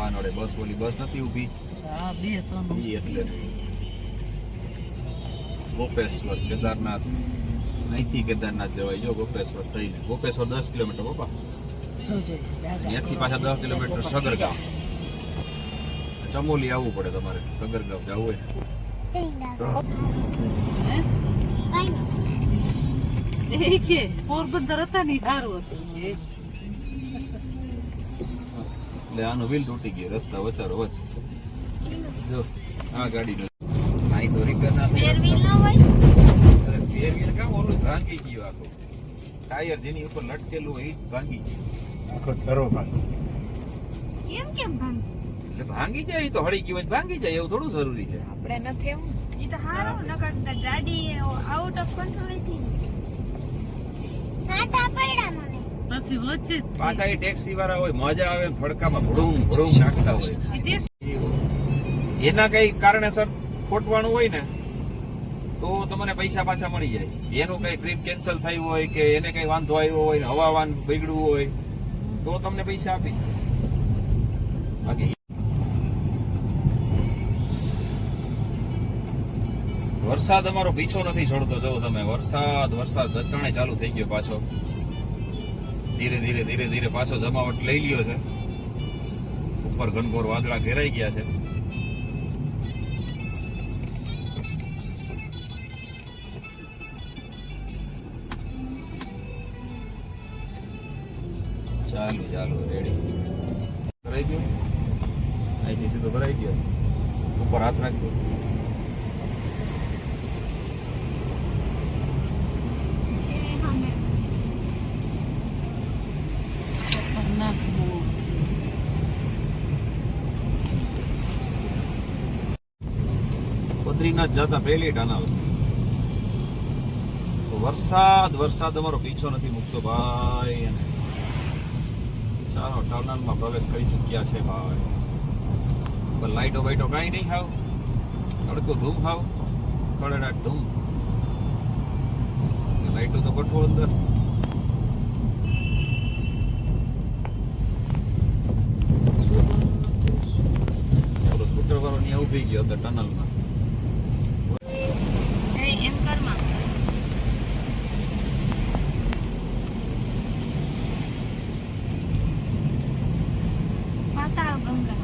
વાહન વડે. બસ ઓલી બસ નથી ઊભી, હા 2-3 ઈ એટલે ગોપેશ્વર કેદારનાથ. અહીંથી કેદારનાથ જવાય. જો ગોપેશ્વર થઈને ગોપેશ્વર 10 કિલોમીટર પપ્પા, ત્યાંથી પાછા 10 કિલોમીટર સગરગામ. ચમોલી આવવું પડે તમારે સગરગામ જવું હોય ને. કે પોરબંદર હતા ને સારું હતું. એટલે આનું વ્હીલ તૂટી ગયું રસ્તા વચારો વચ. જો આ ગાડી અહીં તો રિપેર ના થાય. વ્હીલ કામ ઓલું ભાંગી ગયું આખું. ટાયર જેની ઉપર લટકેલું હોય એ ભાંગી ગયું. આખો ધરો ભાંગી. કેમ ભાંગ? એટલે ભાંગી જાય તો હળી ગયું ભાંગી જાય એવું થોડું જરૂરી છે. આપણે નથી એવું. ઈ તો હારો નકર ગાડી આઉટ ઓફ કંટ્રોલ થઈ. સાટા પડ્યા મને. પછી વચ્ચે પાછા એ ટેક્સી વાળા હોય મજા આવે ફડકામાં ભડુમ ભડુમ નાખતા હોય. એના કઈ કારણેસર ખોટવાનું હોય ને તો તમને પૈસા પાછા મળી જાય. એનું કઈ ટ્રીપ કેન્સલ થયું હોય કે એને કઈ વાંધો આવ્યો હોય ને હવામાન બગડ્યું હોય તો તમને પૈસા આપી. બાકી વરસાદ અમારો પીછો નથી છોડતો. જો તમે વરસાદ દત્તાણે ચાલુ થઈ ગયો પાછો. ધીરે ધીરે પાછો જમાવટ લઈ લ્યો છે. ઉપર ઘનઘોર વાદળા ઘેરાઈ ગયા છે. ચાલુ રેડી ભરાઈ ગયો. અહીંથી સીધો ભરાઈ ગયો. ઉપર હાથ નાખજો. બદ્રીનાથ જતા પહેલી ટનલ. વરસાદ અમારો પીછો નથી મૂકતો ભાઈ. અને ચાલો ટનલમાં પ્રવેશ કરી ચૂક્યા છે ભાઈ. પણ લાઈટો બાઈટો કાંઈ નહીં ખાવ. તડકો ધૂમ ખાવ, કડડાટ ધૂમ. લાઈટો તો ગોઠવો અંદર. સ્કૂટર વાળો ત્યાં ઉભી ગયો અંદર ટનલમાં. એમ કરમાં પાતાળ ગંગા.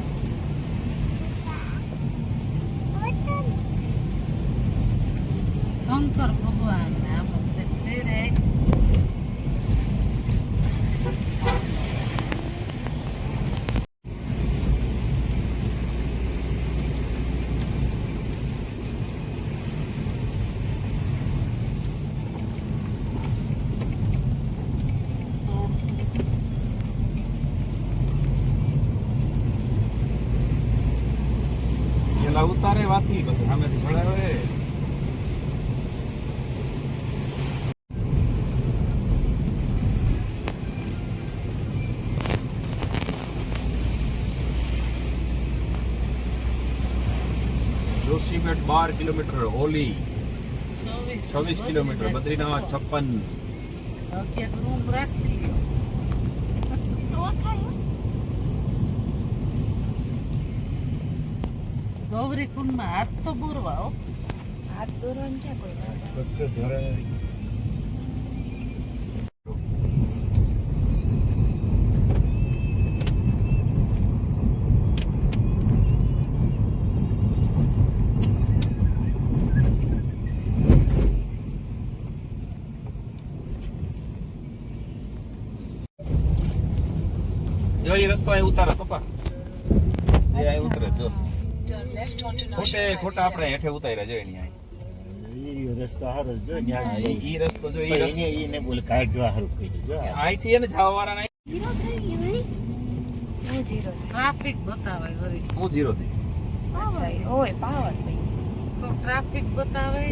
શંકર ભગવાન આ બધે ફેરે. પેલા ઉતારે વાતી પછી સામેથી ચડાવે. જોશીમેટ 12 કિલોમીટર, ઓલી 26 કિલોમીટર, બદ્રીનાથ 56. રૂમ રાખી તો થાય. ગૌરી કુંડ માં હાથ તો બોરવા. હાથ દોરવાનું ક્યાં કોઈ જો એ રસ્તો અહીં ઉતારે પપ્પા. એ અહીં ઉતરે જો. ખોટા આપણે હેઠે ઉતાર્યા જો એની અહીં. રસ્તો હારો જો ઈ રસ્તો જો એને બોલ કાઢવા હારું કહી દેજો. અહીંથી એને જવા વાળા નહીં. ઝીરો થઈ ગયું ભાઈ. હું ઝીરો થઈ. ટ્રાફિક બતાવે વળી. હું 0 થી. ઓય પાવર ભાઈ. તો ટ્રાફિક બતાવે.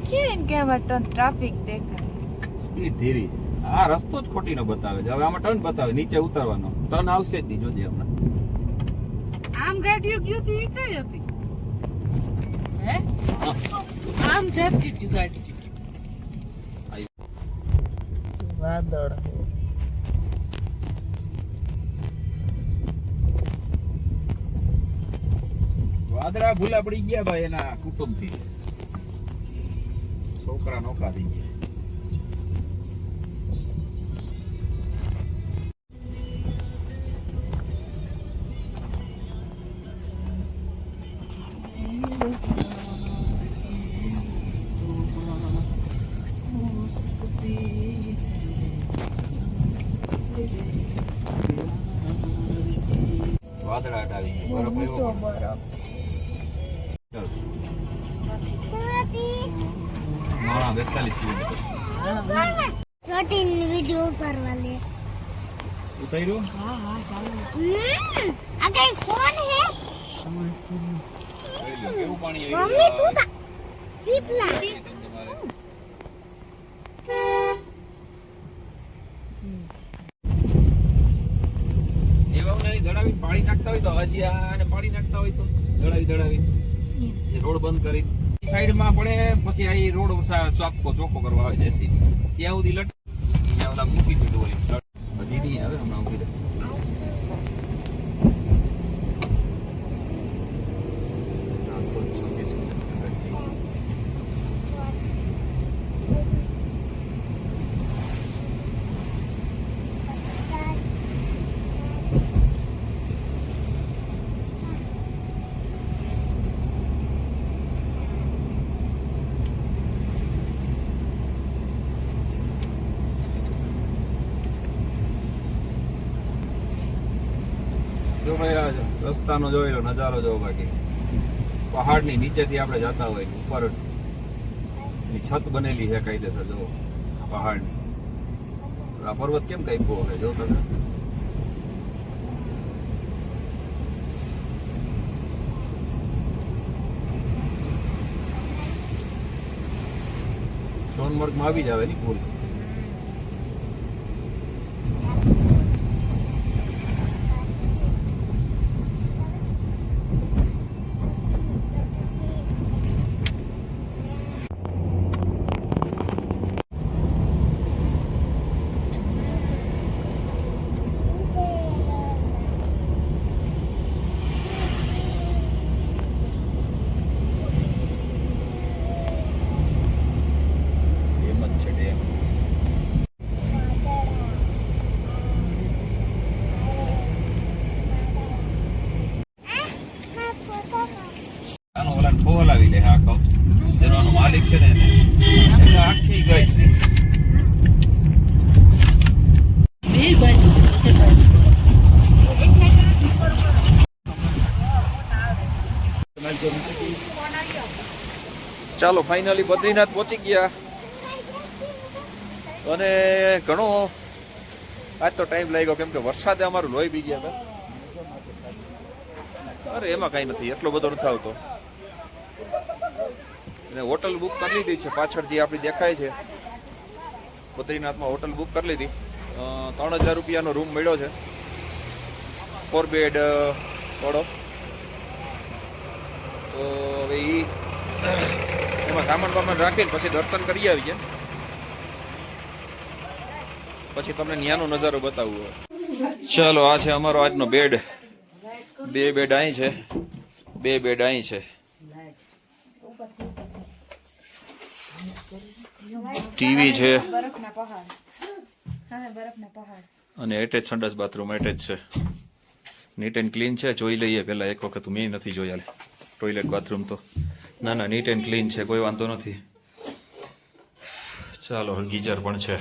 કેમ ટર્ન ટ્રાફિક દેખાય. સ્પીડ ધીરી. આ રસ્તો જ ખોટી નો બતાવે છે. હવે આમાં ટર્ન બતાવે નીચે ઉતારવાનો. ટર્ન આવશે જ નહીં જોજે હમણાં. આમ ગાડીઓ ગયો તો એ કઈ હતી હે? આમ જતી હતી ગાડી. વાદળ વાદળા ભૂલા પડી ગયા ભાઈ એના કુટુંબથી. છોકરા નોખા થઈ ગયા. વાદળા હટાવી ગયા. બરફ આવ્યો. ચાલ. હા 42 કિલોમીટર વિડિયો ઉતારવા લે. ઉતાર્યું. આ કઈ ફોન હે જોઈ લો કેવું પાણી મમ્મી તું તા ચીપલા દડાવી પાણી નાખતા હોય તો હજીયા અને પાણી નાખતા હોય તો દડાવી એ રોડ બંધ કરી સાઈડમાં પડે પછી આ રોડ ચોખ્ખો કરવા આવે જેસી ત્યાં સુધી લટ ત્યાં ઓલા મૂકી દીધું હોય હજી નહીં આવે હમણાં ઉભી રહે. જો ભાઈ આ રસ્તાનો જોઈ લો નજારો જો બાકી પહાડની નીચેથી આપણે જતા હોય ઉપર છત બનેલી છે કાયદેસર જો પહાડની. આ પર્વત કેમ કાપ્યો હોય જો તમે. સોનમર્ગમાં આવી જ આવે ની પુલ. બોલાવી લે આખો જેનો માલિક છે ને એને આખી ગઈ બે બાજુ છે બધે બાજુ. ચાલો ફાઇનલી બદ્રીનાથ પહોંચી ગયા અને ઘણો આજ તો ટાઈમ લાગ્યો કેમ કે વરસાદે અમારું લોહી બી ગયા હતા. અરે એમાં કઈ નથી એટલો બધો નથી આવતો. અને હોટલ બુક કરી લીધી છે પાછળ જે આપણી દેખાય છે બદ્રીનાથમાં હોટલ બુક કરી લીધી. 3000 રૂપિયાનો રૂમ મળ્યો છે 4 બેડ વાળો. તો હવે એમાં સામાન બામાન રાખીને પછી દર્શન કરી આવીએ પછી તમને ન્યાનો નજારો બતાવવો. ચાલો આ છે અમારો આજનો બેડ. 2 બેડ અહીં છે 2 બેડ અહીં છે. ટીવી છે અને એટેચ સંડાસ બાથરૂમ એટેચ છે. નીટ એન્ડ ક્લીન છે. જોઈ લઈએ પેલા એક વખત. મેં નથી જોયા ટોયલેટ બાથરૂમ તો ના નીટ એન્ડ ક્લીન છે કોઈ વાંધો નથી. ચાલો ગીઝર પણ છે.